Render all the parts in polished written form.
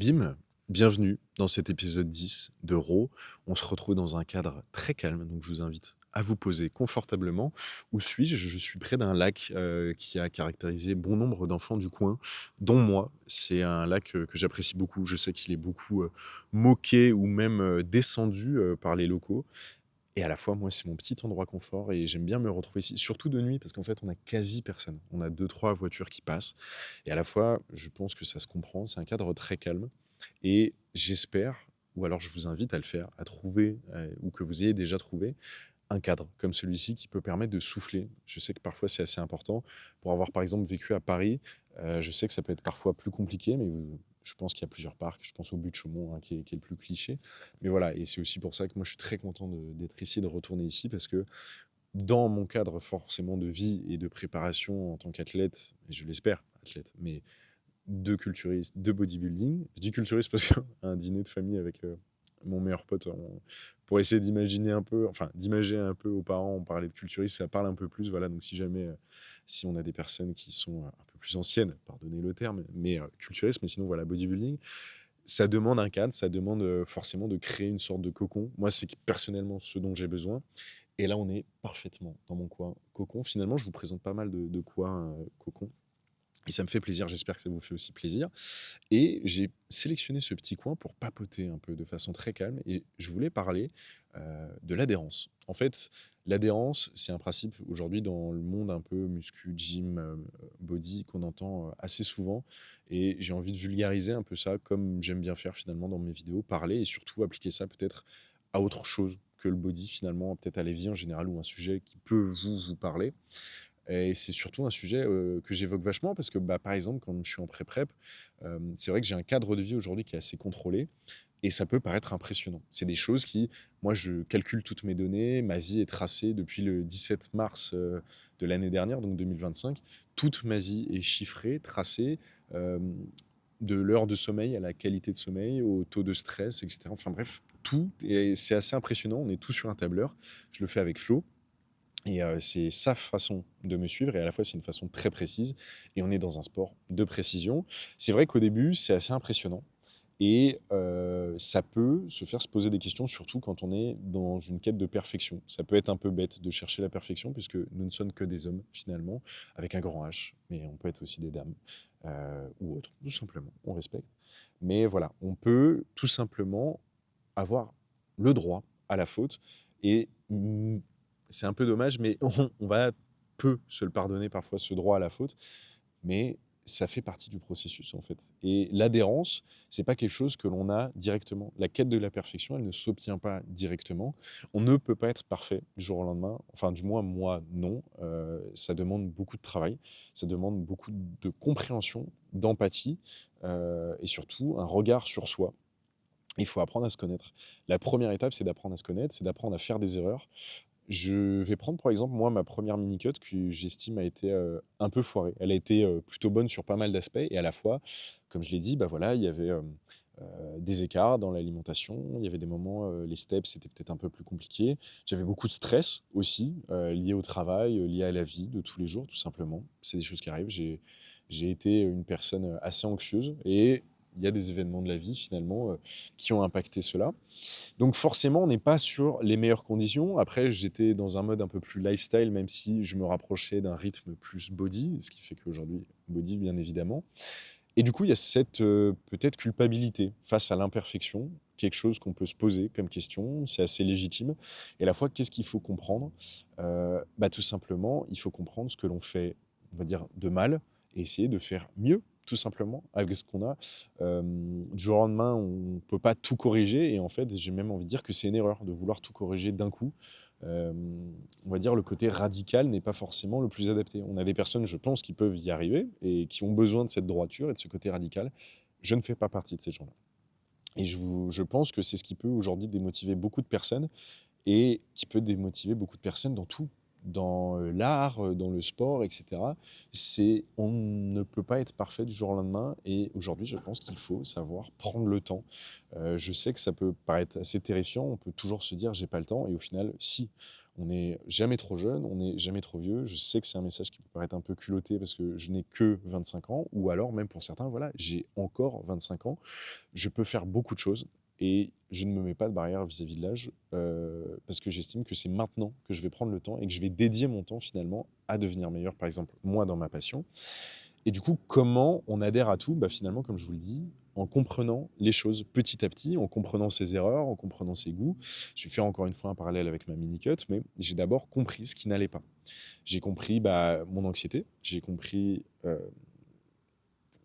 Bim, bienvenue dans cet épisode 10 de Raw. On se retrouve dans un cadre très calme, donc je vous invite à vous poser confortablement. Où suis-je? Je suis près d'un lac qui a caractérisé bon nombre d'enfants du coin, dont moi. C'est un lac que j'apprécie beaucoup. Je sais qu'il est beaucoup moqué ou même descendu par les locaux. Et à la fois, moi, c'est mon petit endroit confort et j'aime bien me retrouver ici, surtout de nuit, parce qu'en fait, on a quasi personne. On a deux, trois voitures qui passent. Et à la fois, je pense que ça se comprend. C'est un cadre très calme. Et j'espère, ou alors je vous invite à le faire, à trouver, ou que vous ayez déjà trouvé, un cadre comme celui-ci qui peut permettre de souffler. Je sais que parfois c'est assez important. Pour avoir par exemple vécu à Paris, je sais que ça peut être parfois plus compliqué, mais je pense qu'il y a plusieurs parcs. Je pense au but de Chaumont, hein, qui est le plus cliché. Mais voilà, et c'est aussi pour ça que moi je suis très content d'être ici, de retourner ici, parce que dans mon cadre forcément de vie et de préparation en tant qu'athlète, et je l'espère, athlète, mais de culturiste, de bodybuilding. Je dis culturiste parce qu'un dîner de famille avec mon meilleur pote, pour essayer d'imaginer un peu, enfin d'imager un peu aux parents, on parlait de culturiste, ça parle un peu plus, voilà, donc si jamais, si on a des personnes qui sont un peu plus anciennes, pardonnez le terme, mais culturiste, mais sinon voilà, bodybuilding, ça demande un cadre, ça demande forcément de créer une sorte de cocon. Moi, c'est personnellement ce dont j'ai besoin. Et là, on est parfaitement dans mon coin cocon. Finalement, je vous présente pas mal de coins cocon. Et ça me fait plaisir, j'espère que ça vous fait aussi plaisir. Et j'ai sélectionné ce petit coin pour papoter un peu de façon très calme. Et je voulais parler de l'adhérence. En fait, l'adhérence, c'est un principe aujourd'hui dans le monde un peu muscu, gym, body qu'on entend assez souvent. Et j'ai envie de vulgariser un peu ça, comme j'aime bien faire finalement dans mes vidéos, parler et surtout appliquer ça peut-être à autre chose que le body finalement, peut-être à la vie en général ou un sujet qui peut vous parler. Et c'est surtout un sujet que j'évoque vachement parce que, bah, par exemple, quand je suis en pré-prep, c'est vrai que j'ai un cadre de vie aujourd'hui qui est assez contrôlé et ça peut paraître impressionnant. C'est des choses qui moi, je calcule toutes mes données, ma vie est tracée depuis le 17 mars, de l'année dernière, donc 2025. Toute ma vie est chiffrée, tracée, hem, de l'heure de sommeil à la qualité de sommeil, au taux de stress et cetera. Enfin bref, tout et c'est assez impressionnant. On est tout sur un tableur. Je le fais avec Flo. Et c'est sa façon de me suivre et à la fois, c'est une façon très précise et on est dans un sport de précision. C'est vrai qu'au début, c'est assez impressionnant et ça peut se poser des questions, surtout quand on est dans une quête de perfection. Ça peut être un peu bête de chercher la perfection puisque nous ne sommes que des hommes finalement, avec un grand H, mais on peut être aussi des dames, ou autres, tout simplement, on respecte. Mais voilà, on peut tout simplement avoir le droit à la faute et c'est un peu dommage, mais on va peut se le pardonner parfois ce droit à la faute, mais ça fait partie du processus en fait. Et l'adhérence, c'est pas quelque chose que l'on a directement. La quête de la perfection, elle ne s'obtient pas directement. On ne peut pas être parfait du jour au lendemain. Enfin, du moins moi non. Ça demande beaucoup de travail, ça demande beaucoup de compréhension, d'empathie et surtout un regard sur soi. Il faut apprendre à se connaître. La première étape, c'est d'apprendre à se connaître, c'est d'apprendre à faire des erreurs. Je vais prendre, par exemple, moi, ma première mini cut que j'estime a été, un peu foirée. Elle a été, plutôt bonne sur pas mal d'aspects et à la fois, comme je l'ai dit, bah, voilà, il y avait, des écarts dans l'alimentation. Il y avait des moments, les steps, c'était peut-être un peu plus compliqué. J'avais beaucoup de stress aussi, lié au travail, lié à la vie de tous les jours, tout simplement. C'est des choses qui arrivent. J'ai été une personne, assez anxieuse et il y a des événements de la vie finalement, qui ont impacté cela. Donc forcément, on n'est pas sur les meilleures conditions. Après, j'étais dans un mode un peu plus lifestyle, même si je me rapprochais d'un rythme plus body, ce qui fait qu'aujourd'hui, body, bien évidemment. Et du coup, il y a cette peut-être culpabilité face à l'imperfection, quelque chose qu'on peut se poser comme question, c'est assez légitime. Et à la fois, qu'est-ce qu'il faut comprendre? Bah, tout simplement, il faut comprendre ce que l'on fait, on va dire, de mal et essayer de faire mieux, tout simplement, avec ce qu'on a. Du jour au lendemain, on ne peut pas tout corriger et en fait, j'ai même envie de dire que c'est une erreur de vouloir tout corriger d'un coup. On va dire le côté radical n'est pas forcément le plus adapté. On a des personnes, je pense, qui peuvent y arriver et qui ont besoin de cette droiture et de ce côté radical. Je ne fais pas partie de ces gens-là. Et je pense que c'est ce qui peut aujourd'hui démotiver beaucoup de personnes et qui peut démotiver beaucoup de personnes dans tout, dans l'art, dans le sport, et cetera. On ne peut pas être parfait du jour au lendemain et aujourd'hui, je pense qu'il faut savoir prendre le temps. Je sais que ça peut paraître assez terrifiant, on peut toujours se dire: «J'ai pas le temps» et au final, si. On n'est jamais trop jeune, on n'est jamais trop vieux. Je sais que c'est un message qui peut paraître un peu culotté parce que je n'ai que 25 ans ou alors même pour certains, voilà, j'ai encore 25 ans. Je peux faire beaucoup de choses et je ne me mets pas de barrière vis-à-vis de l'âge, parce que j'estime que c'est maintenant que je vais prendre le temps et que je vais dédier mon temps finalement à devenir meilleur, par exemple, moi dans ma passion. Et du coup, comment on adhère à tout? Bah, finalement, comme je vous le dis, en comprenant les choses petit à petit, en comprenant ses erreurs, en comprenant ses goûts. Je vais faire encore une fois un parallèle avec ma mini-cut, mais j'ai d'abord compris ce qui n'allait pas. J'ai compris bah, mon anxiété, j'ai compris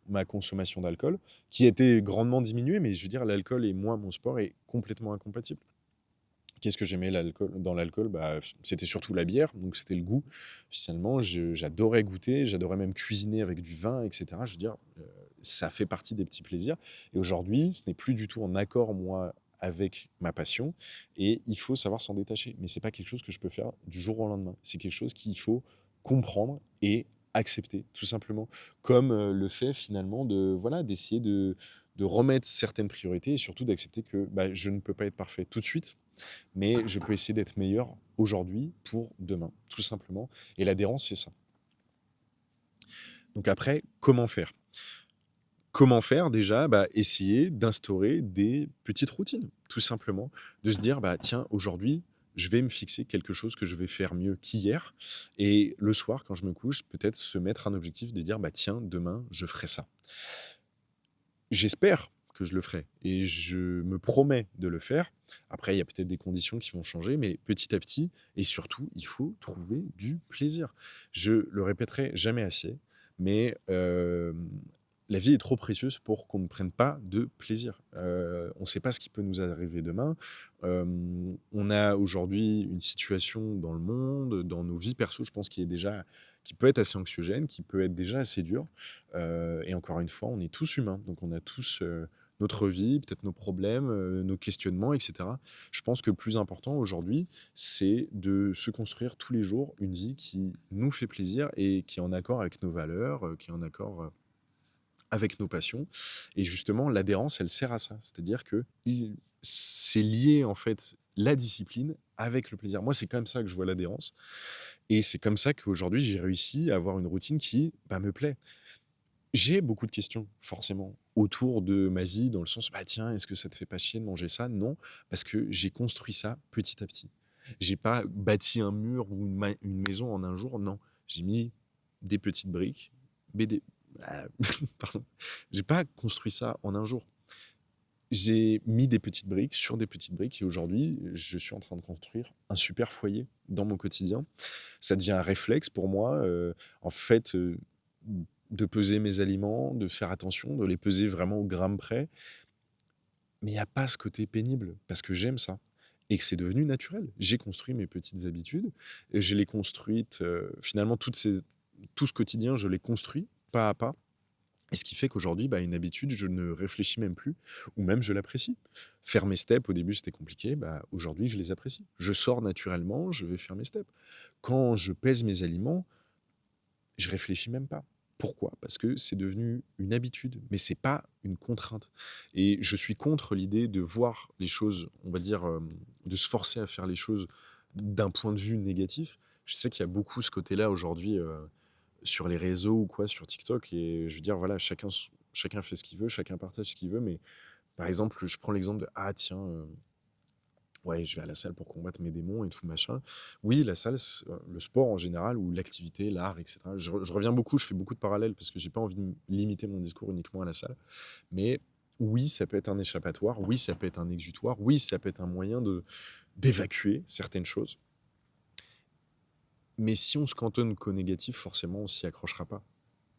ma consommation d'alcool, qui était grandement diminuée, mais je veux dire, l'alcool et moi, mon sport est complètement incompatible. Qu'est-ce que j'aimais dans l'alcool? Bah, c'était surtout la bière, donc c'était le goût. Finalement, j'adorais goûter, j'adorais même cuisiner avec du vin, et cetera. Je veux dire, ça fait partie des petits plaisirs et aujourd'hui, ce n'est plus du tout en accord, moi, avec ma passion et il faut savoir s'en détacher. Mais c'est pas quelque chose que je peux faire du jour au lendemain. C'est quelque chose qu'il faut comprendre et accepter, tout simplement. Comme, le fait finalement de voilà, d'essayer de remettre certaines priorités et surtout d'accepter que, bah, je ne peux pas être parfait tout de suite mais je peux essayer d'être meilleur aujourd'hui pour demain, tout simplement. Et l'adhérence, c'est ça. Donc après, comment faire? Comment faire déjà? Bah, essayer d'instaurer des petites routines, tout simplement. De se dire, bah, tiens, aujourd'hui, je vais me fixer quelque chose que je vais faire mieux qu'hier. Et le soir, quand je me couche, peut-être se mettre un objectif de dire, bah, tiens, demain, je ferai ça. J'espère que je le ferai et je me promets de le faire. Après, il y a peut-être des conditions qui vont changer, mais petit à petit et surtout, il faut trouver du plaisir. Je le répéterai jamais assez, mais la vie est trop précieuse pour qu'on ne prenne pas de plaisir. On ne sait pas ce qui peut nous arriver demain. On a aujourd'hui une situation dans le monde, dans nos vies perso, je pense, qui peut être assez anxiogène, qui peut être déjà assez dure. Et encore une fois, on est tous humains, donc on a tous notre vie, peut-être nos problèmes, nos questionnements, etc. Je pense que le plus important aujourd'hui, c'est de se construire tous les jours une vie qui nous fait plaisir et qui est en accord avec nos valeurs, qui est en accord avec nos passions. Et justement, l'adhérence, elle sert à ça. C'est-à-dire que c'est lié, en fait, la discipline avec le plaisir. Moi, c'est comme ça que je vois l'adhérence. Et c'est comme ça qu'aujourd'hui, j'ai réussi à avoir une routine qui bah, me plaît. J'ai beaucoup de questions, forcément, autour de ma vie, dans le sens, bah tiens, est-ce que ça te fait pas chier de manger ça? Non, parce que j'ai construit ça petit à petit. J'ai pas bâti un mur ou une maison en un jour, non. J'ai mis des petites briques, mais des... ah, pardon. J'ai pas construit ça en un jour. J'ai mis des petites briques sur des petites briques et aujourd'hui, je suis en train de construire un super foyer dans mon quotidien. Ça devient un réflexe pour moi, en fait, de peser mes aliments, de faire attention, de les peser vraiment au gramme près. Mais il y a pas ce côté pénible parce que j'aime ça et que c'est devenu naturel. J'ai construit mes petites habitudes et je les construites, finalement tout ce quotidien, je l'ai construit pas à pas et ce qui fait qu'aujourd'hui, bah, une habitude, je ne réfléchis même plus ou même je l'apprécie. Faire mes steps, au début, c'était compliqué, bah, aujourd'hui, je les apprécie. Je sors naturellement, je vais faire mes steps. Quand je pèse mes aliments, je réfléchis même pas. Pourquoi? Parce que c'est devenu une habitude, mais c'est pas une contrainte. Et je suis contre l'idée de voir les choses, on va dire, de se forcer à faire les choses d'un point de vue négatif. Je sais qu'il y a beaucoup ce côté-là aujourd'hui sur les réseaux ou quoi, sur TikTok. Et je veux dire, voilà, chacun fait ce qu'il veut, chacun partage ce qu'il veut. Mais par exemple, je prends l'exemple de ah tiens, ouais, je vais à la salle pour combattre mes démons et tout machin. Oui, la salle, le sport en général ou l'activité, l'art, et cetera. Je reviens beaucoup, je fais beaucoup de parallèles parce que j'ai pas envie de limiter mon discours uniquement à la salle. Mais oui, ça peut être un échappatoire, oui, ça peut être un exutoire, oui, ça peut être un moyen d'évacuer certaines choses. Mais si on se cantonne qu'au négatif, forcément, on s'y accrochera pas.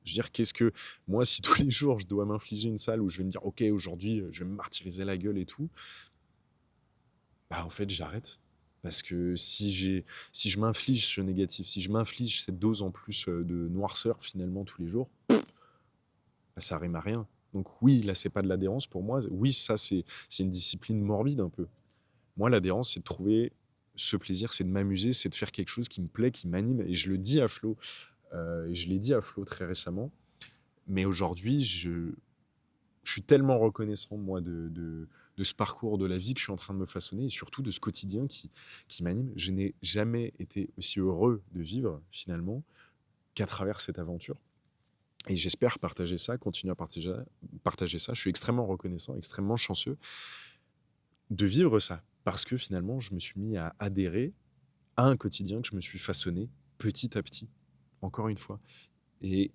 Je veux dire, qu'est-ce que moi, si tous les jours, je dois m'infliger une salle où je vais me dire: «OK, aujourd'hui, je vais me martyriser la gueule et tout», bah, en fait, j'arrête. Parce que si je m'inflige ce négatif, si je m'inflige cette dose en plus, de noirceur finalement tous les jours, bah, ça rime à rien. Donc oui, là, c'est pas de l'adhérence pour moi. Oui, ça, c'est une discipline morbide un peu. Moi, l'adhérence, c'est de trouver ce plaisir, c'est de m'amuser, c'est de faire quelque chose qui me plaît, qui m'anime et je le dis à Flo, et je l'ai dit à Flo très récemment, mais aujourd'hui, je je suis tellement reconnaissant, moi, de ce parcours de la vie que je suis en train de me façonner et surtout de ce quotidien qui m'anime. Je n'ai jamais été aussi heureux de vivre, finalement, qu'à travers cette aventure. Et j'espère partager ça, continuer à partager ça. Je suis extrêmement reconnaissant, extrêmement chanceux de vivre ça. Parce que finalement, je me suis mis à adhérer à un quotidien que je me suis façonné petit à petit, encore une fois. Et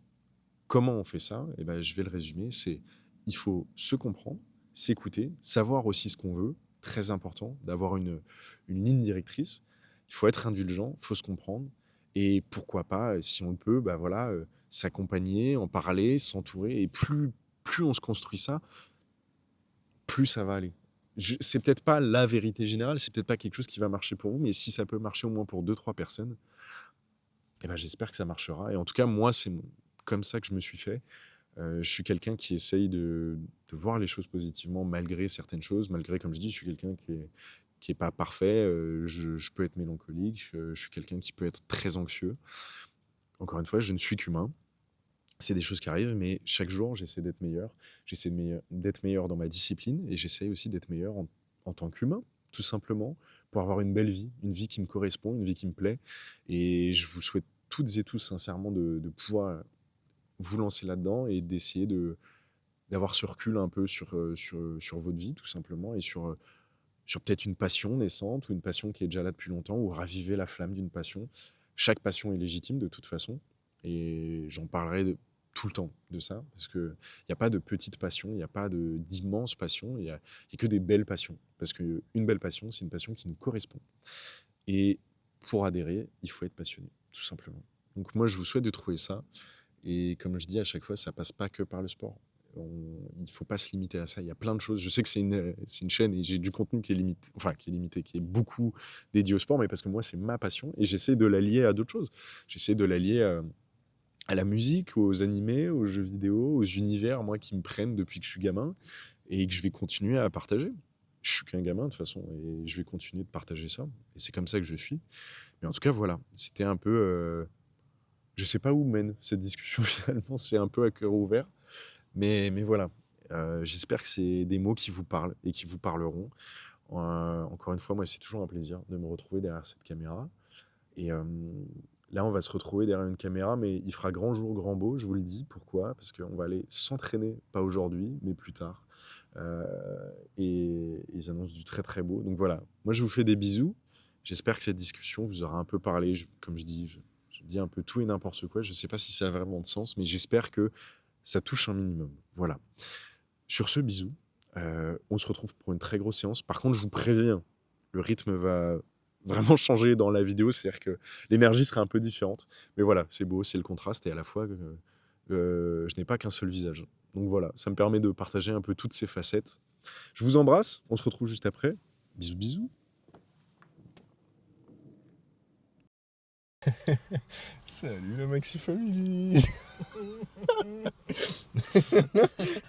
comment on fait ça? Eh ben, je vais le résumer, c'est il faut se comprendre, s'écouter, savoir aussi ce qu'on veut, très important, d'avoir une ligne directrice. Il faut être indulgent, il faut se comprendre. Et pourquoi pas, si on le peut, bah voilà, s'accompagner, en parler, s'entourer. Et plus on se construit ça, plus ça va aller. C'est peut-être pas la vérité générale, c'est peut-être pas quelque chose qui va marcher pour vous, mais si ça peut marcher au moins pour 2-3 personnes, eh ben, j'espère que ça marchera. Et en tout cas, moi, c'est comme ça que je me suis fait. Je suis quelqu'un qui essaye de voir les choses positivement malgré certaines choses. Malgré, comme je dis, je suis quelqu'un qui est pas parfait. Je peux être mélancolique. Je suis quelqu'un qui peut être très anxieux. Encore une fois, je ne suis qu'humain. C'est des choses qui arrivent, mais chaque jour, j'essaie d'être meilleur. J'essaie d'être meilleur dans ma discipline et j'essaie aussi d'être meilleur en tant qu'humain, tout simplement, pour avoir une belle vie, une vie qui me correspond, une vie qui me plaît. Et je vous souhaite toutes et tous sincèrement de pouvoir vous lancer là-dedans et d'essayer d'avoir ce recul un peu sur votre vie, tout simplement, et sur peut-être une passion naissante ou une passion qui est déjà là depuis longtemps, ou raviver la flamme d'une passion. Chaque passion est légitime de toute façon, et j'en parlerai tout le temps de ça, parce qu'il n'y a pas de petite passion, il n'y a pas d'immense passion, il y a que des belles passions. Parce qu'une belle passion, c'est une passion qui nous correspond. Et pour adhérer, il faut être passionné, tout simplement. Donc moi, je vous souhaite de trouver ça. Et comme je dis à chaque fois, ça passe pas que par le sport. Il ne faut pas se limiter à ça. Il y a plein de choses. Je sais que c'est une chaîne et j'ai du contenu qui est limité, qui est beaucoup dédié au sport, mais parce que moi, c'est ma passion et j'essaie de la lier à d'autres choses. J'essaie de la lier à la musique, aux animés, aux jeux vidéo, aux univers, moi, qui me prennent depuis que je suis gamin et que je vais continuer à partager. Je suis qu'un gamin, de toute façon, et je vais continuer de partager ça. Et c'est comme ça que je suis. Mais en tout cas, voilà. C'était un peu... je sais pas où mène cette discussion, finalement. C'est un peu à cœur ouvert. Mais voilà. J'espère que c'est des mots qui vous parlent et qui vous parleront. Encore une fois, moi, c'est toujours un plaisir de me retrouver derrière cette caméra. Et là, on va se retrouver derrière une caméra, mais il fera grand jour, grand beau, je vous le dis. Pourquoi? Parce qu'on va aller s'entraîner, pas aujourd'hui, mais plus tard. Et ils annoncent du très, très beau. Donc voilà, moi, je vous fais des bisous. J'espère que cette discussion vous aura un peu parlé. Comme je dis, je dis un peu tout et n'importe quoi. Je ne sais pas si ça a vraiment de sens, mais j'espère que ça touche un minimum. Voilà. Sur ce, bisous. On se retrouve pour une très grosse séance. Par contre, je vous préviens, le rythme va vraiment changer dans la vidéo. C'est-à-dire que l'énergie sera un peu différente. Mais voilà, c'est beau, c'est le contraste. Et à la fois, je n'ai pas qu'un seul visage. Donc voilà, ça me permet de partager un peu toutes ces facettes. Je vous embrasse. On se retrouve juste après. Bisous, bisous. Salut la Maxi Family.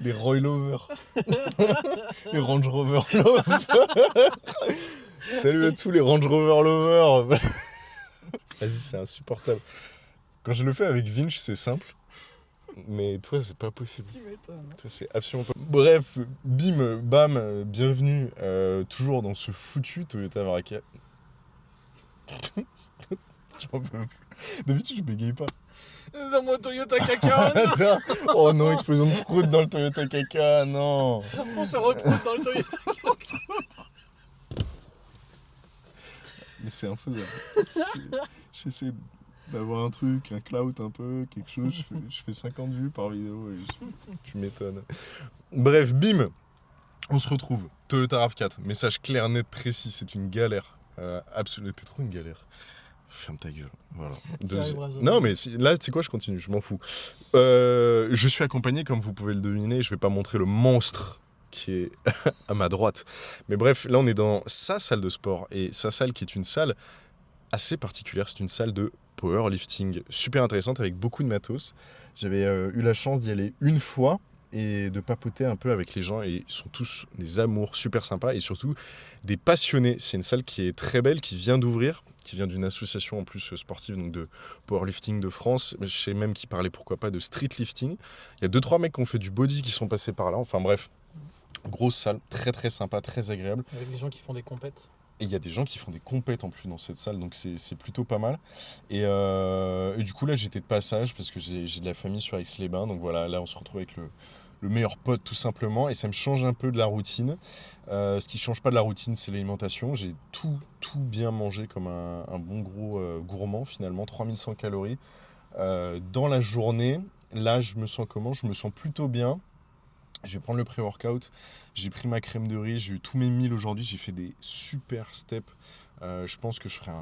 Les Roy Lovers. Les Range Rover Lovers. Salut à tous les Range Rover Lovers. Vas-y, c'est insupportable. Quand je le fais avec Vinch, c'est simple. Mais toi, c'est pas possible. Tu m'étonnes. Toi, c'est absolument pas... Bref, bim, bam, bienvenue toujours dans ce foutu Toyota Vraca. J'en peux plus. D'habitude, je bégaye pas. Dans mon Toyota caca. Attends. Oh non, explosion de prout dans le Toyota caca, non. On se retrouve dans le Toyota caca. Mais c'est infaisable. J'essaie d'avoir un truc, un clout un peu, quelque chose. Je fais 50 vues par vidéo et tu m'étonnes. Bref, bim. On se retrouve. Toyota RAV4. Message clair, net, précis. C'est une galère. Absolument. T'es trop une galère. Ferme ta gueule. Voilà. Non, mais là, tu sais quoi, je continue, je m'en fous. Je suis accompagné, comme vous pouvez le deviner, je vais pas montrer le monstre qui est à ma droite. Mais bref, là, on est dans sa salle de sport. Et sa salle qui est une salle assez particulière. C'est une salle de powerlifting super intéressante avec beaucoup de matos. J'avais eu la chance d'y aller une fois et de papoter un peu avec les gens. Et ils sont tous des amours super sympas et surtout des passionnés. C'est une salle qui est très belle, qui vient d'ouvrir. qui vient d'une association en plus sportive, donc de powerlifting de France. Je sais même qu'il parlait pourquoi pas de streetlifting. Il y a 2-3 mecs qui ont fait du body qui sont passés par là. Enfin bref, grosse salle, très très sympa, très agréable. Avec les gens qui font des compètes. Et il y a des gens qui font des compètes en plus dans cette salle, donc c'est plutôt pas mal. Et du coup là j'étais de passage parce que j'ai de la famille sur Aix-les-Bains, donc voilà, là on se retrouve avec le meilleur pote tout simplement, et ça me change un peu de la routine. Ce qui change pas de la routine, c'est l'alimentation. J'ai tout bien mangé comme un bon gros gourmand finalement, 3100 calories dans la journée. Là je me sens comment ? Je me sens plutôt bien. Je vais prendre le pré-workout, j'ai pris ma crème de riz, j'ai eu tous mes meals aujourd'hui, j'ai fait des super steps. Je pense que je ferai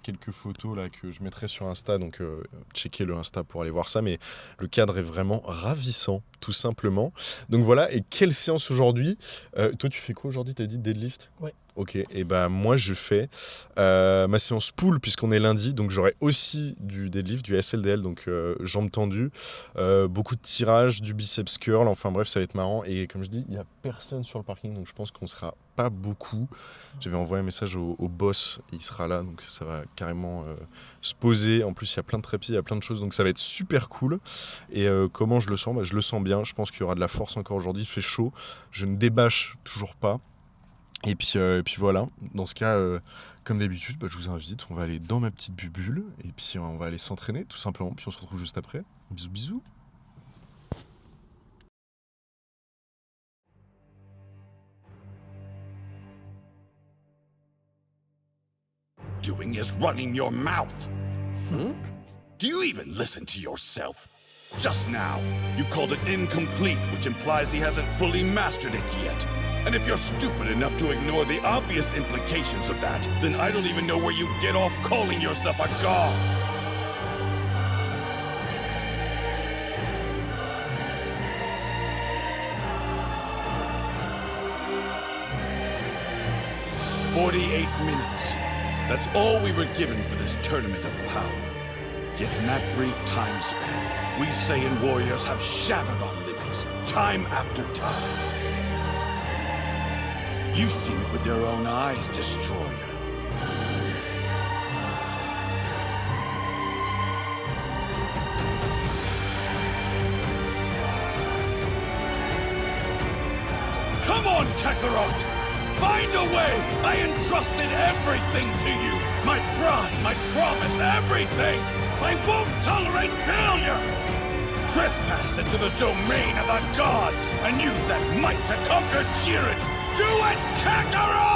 quelques photos là que je mettrai sur Insta, donc checkez le Insta pour aller voir ça, mais le cadre est vraiment ravissant, tout simplement. Donc voilà, et quelle séance aujourd'hui ? Toi tu fais quoi aujourd'hui ? T'as dit deadlift ? Ouais. Ok, et bah moi je fais ma séance pull puisqu'on est lundi, donc j'aurai aussi du deadlift, du SLDL, donc jambes tendues, beaucoup de tirage, du biceps curl, enfin bref ça va être marrant. Et comme je dis, il n'y a personne sur le parking, donc je pense qu'on sera pas beaucoup. J'avais envoyé un message au boss, il sera là, donc ça va carrément se poser. En plus il y a plein de trépieds, il y a plein de choses, donc ça va être super cool. Et comment je le sens ? Je le sens bien, je pense qu'il y aura de la force encore aujourd'hui, il fait chaud, je ne débâche toujours pas. Et puis voilà, dans ce cas, comme d'habitude, je vous invite, on va aller dans ma petite bulle, et puis on va aller s'entraîner, tout simplement, puis on se retrouve juste après. Bisous, bisous. Doing is running your mouth. Do you even listen to yourself? Just now, you called it incomplete, which implies he hasn't fully mastered it yet. And if you're stupid enough to ignore the obvious implications of that, then I don't even know where you get off calling yourself a god. "48 minutes. That's all we were given for this tournament of power. Yet in that brief time span, we Saiyan warriors have shattered our limits, time after time. You've seen it with your own eyes, Destroyer. Come on, Kakarot! Find a way! I entrusted everything to you! My pride, my promise, everything! I won't tolerate failure! Trespass into the domain of the gods and use that might to conquer Jiren! Do it, Kakarot!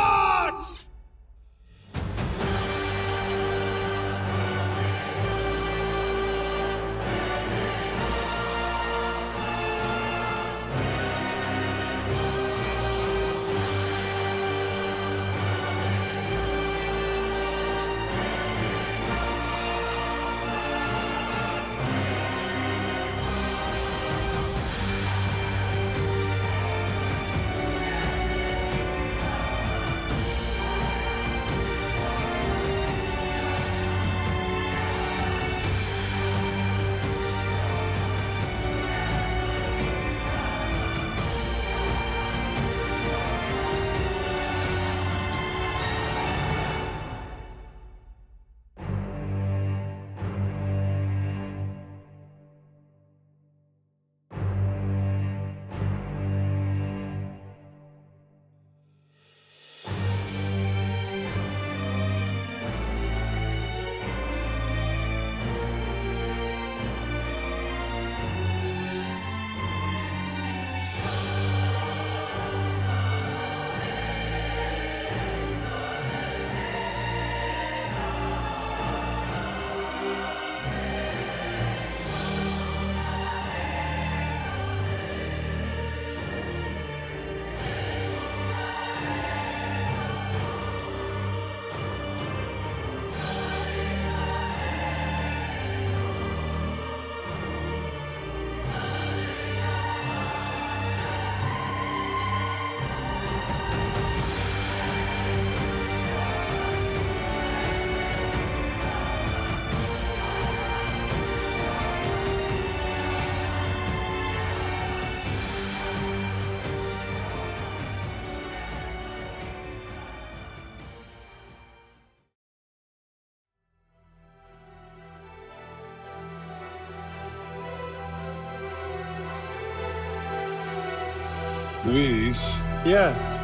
Whis, Yes.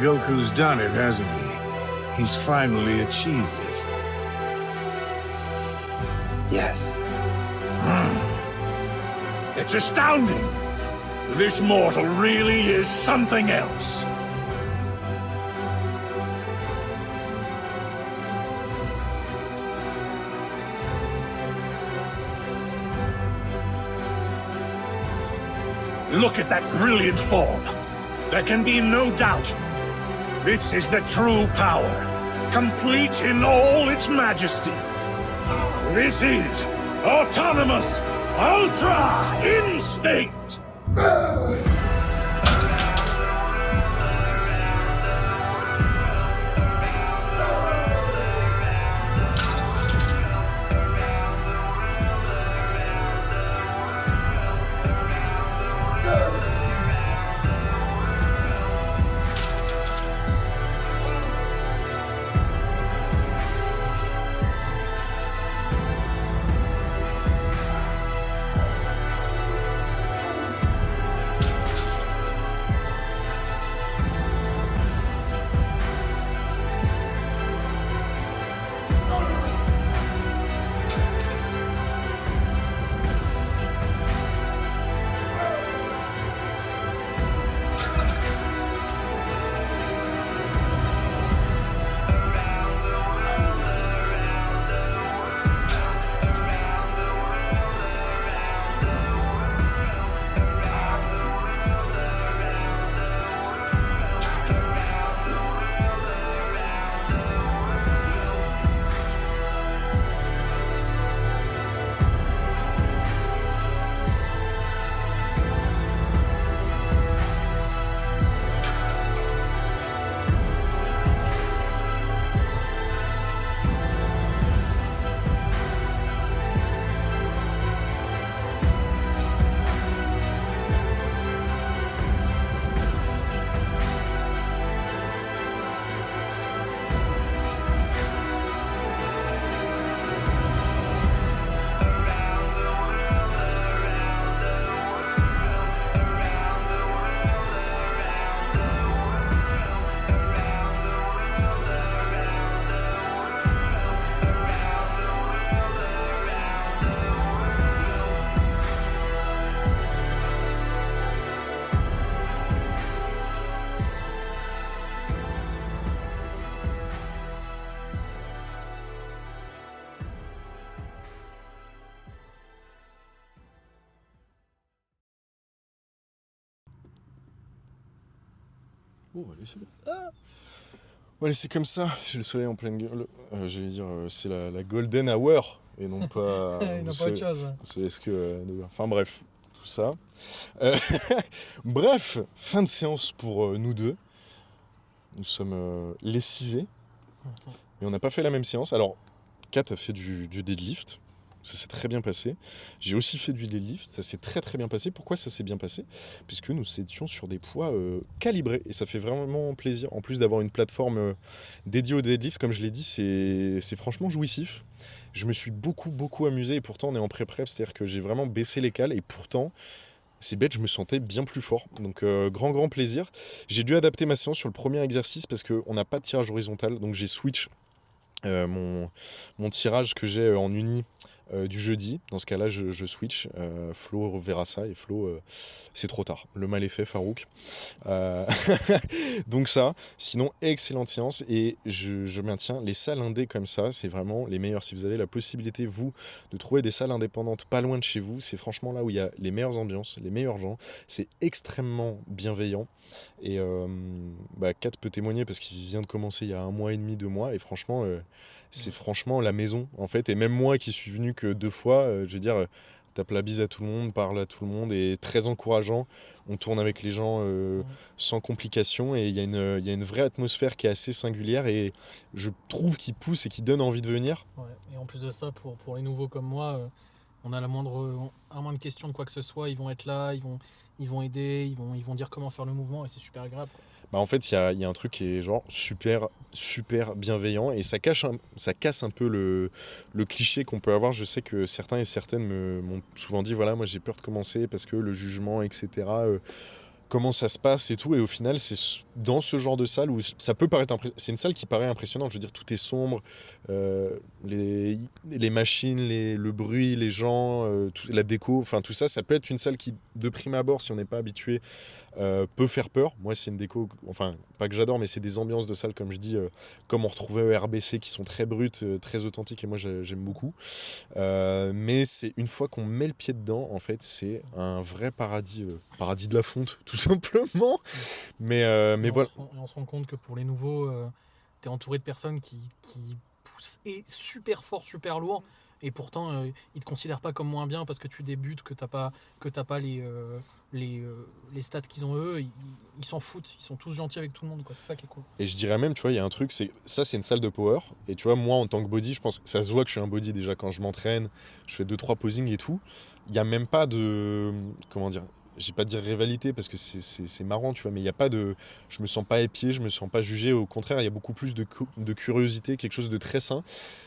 Goku's done it, hasn't he? He's finally achieved it. Yes. It's astounding! This mortal really is something else. Look at that brilliant form. There can be no doubt. This is the true power, complete in all its majesty. This is autonomous Ultra Instinct! Oh, allez, c'est bon. Bon, allez, c'est comme ça. J'ai le soleil en pleine gueule. J'allais dire, c'est la golden hour et non pas. Il n'a pas autre chose. C'est ce que. Enfin bref, tout ça. Bref, fin de séance pour nous deux. Nous sommes lessivés, mais on n'a pas fait la même séance. Alors, Kat a fait du deadlift. Ça s'est très bien passé. J'ai aussi fait du deadlift. Ça s'est très très bien passé. Pourquoi ça s'est bien passé ? Puisque nous étions sur des poids calibrés. Et ça fait vraiment plaisir. En plus d'avoir une plateforme dédiée au deadlift, comme je l'ai dit, c'est franchement jouissif. Je me suis beaucoup amusé. Et pourtant, on est en pré-prep. C'est-à-dire que j'ai vraiment baissé les cales. Et pourtant, c'est bête, je me sentais bien plus fort. Donc, grand plaisir. J'ai dû adapter ma séance sur le premier exercice parce qu'on n'a pas de tirage horizontal. Donc, j'ai switch mon tirage que j'ai en uni du jeudi. Dans ce cas-là, je switch. Flo verra ça et Flo, c'est trop tard. Le mal est fait, Farouk. Donc ça, sinon, excellente séance et je maintiens les salles indé comme ça, c'est vraiment les meilleures. Si vous avez la possibilité, vous, de trouver des salles indépendantes pas loin de chez vous, c'est franchement là où il y a les meilleures ambiances, les meilleurs gens. C'est extrêmement bienveillant. Et Kat peut témoigner parce qu'il vient de commencer il y a 1 mois et demi, 2 mois. Et franchement, c'est franchement la maison, en fait. Et même moi qui suis venu que 2 fois, je veux dire, tape la bise à tout le monde, parle à tout le monde, et très encourageant. On tourne avec les gens sans complication, et il y a une vraie atmosphère qui est assez singulière, et je trouve qu'il pousse et qui donne envie de venir. Ouais. Et en plus de ça, pour les nouveaux comme moi, on a la moindre question de quoi que ce soit, ils vont être là, ils vont aider, ils vont dire comment faire le mouvement, et c'est super agréable, quoi. En fait, il y a un truc qui est genre super bienveillant, et ça casse un peu le cliché qu'on peut avoir. Je sais que certains et certaines m'ont souvent dit, voilà, moi j'ai peur de commencer parce que le jugement, etc. comment ça se passe et tout. Et au final, c'est dans ce genre de salle où ça peut paraître c'est une salle qui paraît impressionnante. Je veux dire, tout est sombre, les machines, le bruit, les gens, la déco, enfin tout ça, ça peut être une salle qui, de prime abord, si on n'est pas habitué, peut faire peur. Moi, c'est une déco, enfin pas que j'adore, mais c'est des ambiances de salle, comme je dis, comme on retrouvait au RBC, qui sont très brutes, très authentiques, et moi j'aime beaucoup. Mais c'est une fois qu'on met le pied dedans, en fait, c'est un vrai paradis, paradis de la fonte, tout simplement. Mais voilà. On se rend compte que pour les nouveaux, tu es entouré de personnes qui poussent et super fort, super lourd. Et pourtant, ils te considèrent pas comme moins bien parce que tu débutes, que t'as pas les stats qu'ils ont eux. Ils s'en foutent. Ils sont tous gentils avec tout le monde, quoi. C'est ça qui est cool. Et je dirais même, tu vois, il y a un truc, c'est une salle de power. Et tu vois, moi, en tant que body, je pense que ça se voit que je suis un body déjà quand je m'entraîne. Je fais 2-3 posings et tout. Il n'y a même pas de... Comment dire ? J'ai pas de dire rivalité parce que c'est marrant, tu vois, mais il y a pas de... Je me sens pas épié, je me sens pas jugé. Au contraire, il y a beaucoup plus de curiosité, quelque chose de très sain.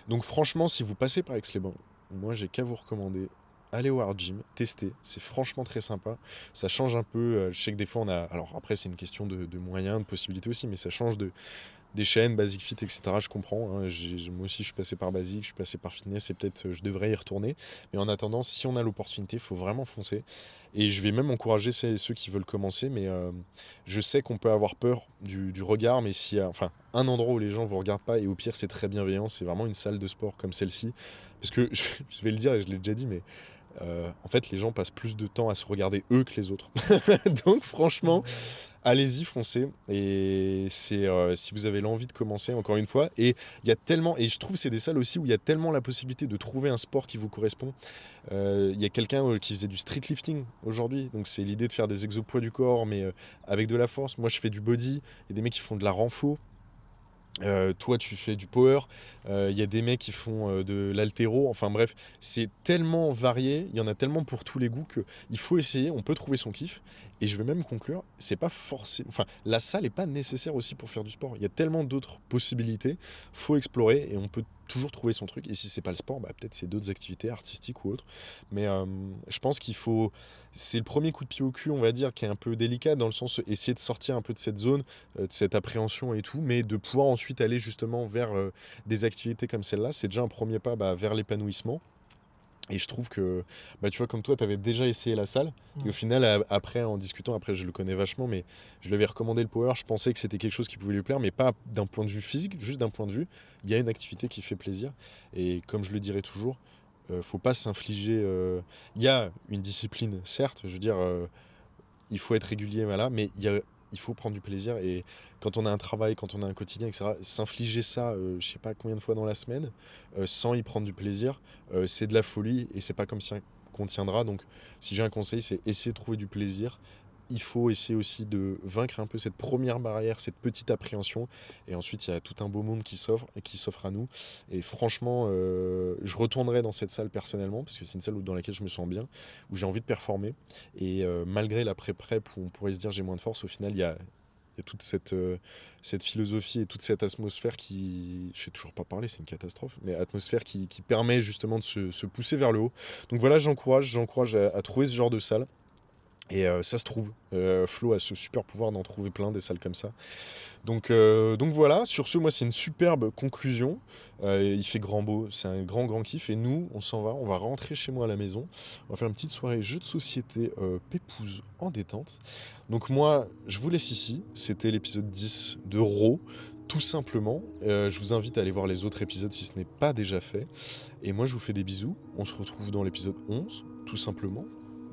Donc franchement, si vous passez par Aix-les-Bains, moi, j'ai qu'à vous recommander. Allez au Hard Gym, testez, c'est franchement très sympa. Ça change un peu. Je sais que des fois, on a... Alors après, c'est une question de moyens, de possibilités aussi, mais ça change des chaînes, Basic Fit, etc. Je comprends. Hein. Moi aussi, je suis passé par Basic, je suis passé par Fitness et peut-être je devrais y retourner. Mais en attendant, si on a l'opportunité, il faut vraiment foncer. Et je vais même encourager ceux qui veulent commencer. Mais je sais qu'on peut avoir peur du regard. Mais s'il y a un endroit où les gens ne vous regardent pas, et au pire, c'est très bienveillant, c'est vraiment une salle de sport comme celle-ci. Parce que je vais le dire et je l'ai déjà dit, mais en fait, les gens passent plus de temps à se regarder eux que les autres. Donc franchement... Allez-y, foncez. Et c'est si vous avez l'envie de commencer, encore une fois. Et il y a tellement, et je trouve que c'est des salles aussi où il y a tellement la possibilité de trouver un sport qui vous correspond. Il y a quelqu'un qui faisait du street lifting aujourd'hui. Donc c'est l'idée de faire des exopoids du corps, mais avec de la force. Moi, je fais du body. Il y a des mecs qui font de la renfo. Toi tu fais du power, y a des mecs qui font de l'haltéro, enfin bref, c'est tellement varié, il y en a tellement pour tous les goûts que il faut essayer, on peut trouver son kiff. Et je vais même conclure, c'est pas forcément, la salle est pas nécessaire aussi pour faire du sport, il y a tellement d'autres possibilités, faut explorer et on peut toujours trouver son truc. Et si c'est pas le sport, peut-être c'est d'autres activités artistiques ou autres, mais je pense qu'il faut, c'est le premier coup de pied au cul, on va dire, qui est un peu délicat dans le sens essayer de sortir un peu de cette zone, de cette appréhension et tout, mais de pouvoir ensuite aller justement vers des activités comme celle-là, c'est déjà un premier pas vers l'épanouissement. Et je trouve que, tu vois, comme toi, tu avais déjà essayé la salle. Et au final, après, en discutant, après, je le connais vachement, mais je lui avais recommandé le power. Je pensais que c'était quelque chose qui pouvait lui plaire, mais pas d'un point de vue physique, juste d'un point de vue. Il y a une activité qui fait plaisir. Et comme je le dirais toujours, faut pas s'infliger. Il y a une discipline, certes, je veux dire, il faut être régulier, voilà, mais il faut prendre du plaisir. Et quand on a un travail, quand on a un quotidien, etc., s'infliger ça, je sais pas combien de fois dans la semaine, sans y prendre du plaisir, c'est de la folie et c'est pas comme ça qu'on tiendra. Donc, si j'ai un conseil, c'est essayer de trouver du plaisir. Il faut essayer aussi de vaincre un peu cette première barrière, cette petite appréhension. Et ensuite, il y a tout un beau monde qui s'offre à nous. Et franchement, je retournerai dans cette salle personnellement, parce que c'est une salle dans laquelle je me sens bien, où j'ai envie de performer. Et malgré l'après-prep, où on pourrait se dire j'ai moins de force, au final, il y a toute cette philosophie et toute cette atmosphère qui, je sais toujours pas parler, c'est une catastrophe, mais atmosphère qui permet justement de se pousser vers le haut. Donc voilà, j'encourage à trouver ce genre de salle. Et ça se trouve, Flo a ce super pouvoir d'en trouver plein des salles comme ça. Donc voilà, sur ce, moi c'est une superbe conclusion. Il fait grand beau, c'est un grand kiff. Et nous, on va rentrer chez moi à la maison. On va faire une petite soirée jeu de société pépouze en détente. Donc moi, je vous laisse ici. C'était l'épisode 10 de Raw, tout simplement. Je vous invite à aller voir les autres épisodes si ce n'est pas déjà fait. Et moi, je vous fais des bisous. On se retrouve dans l'épisode 11, tout simplement.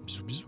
Bisous.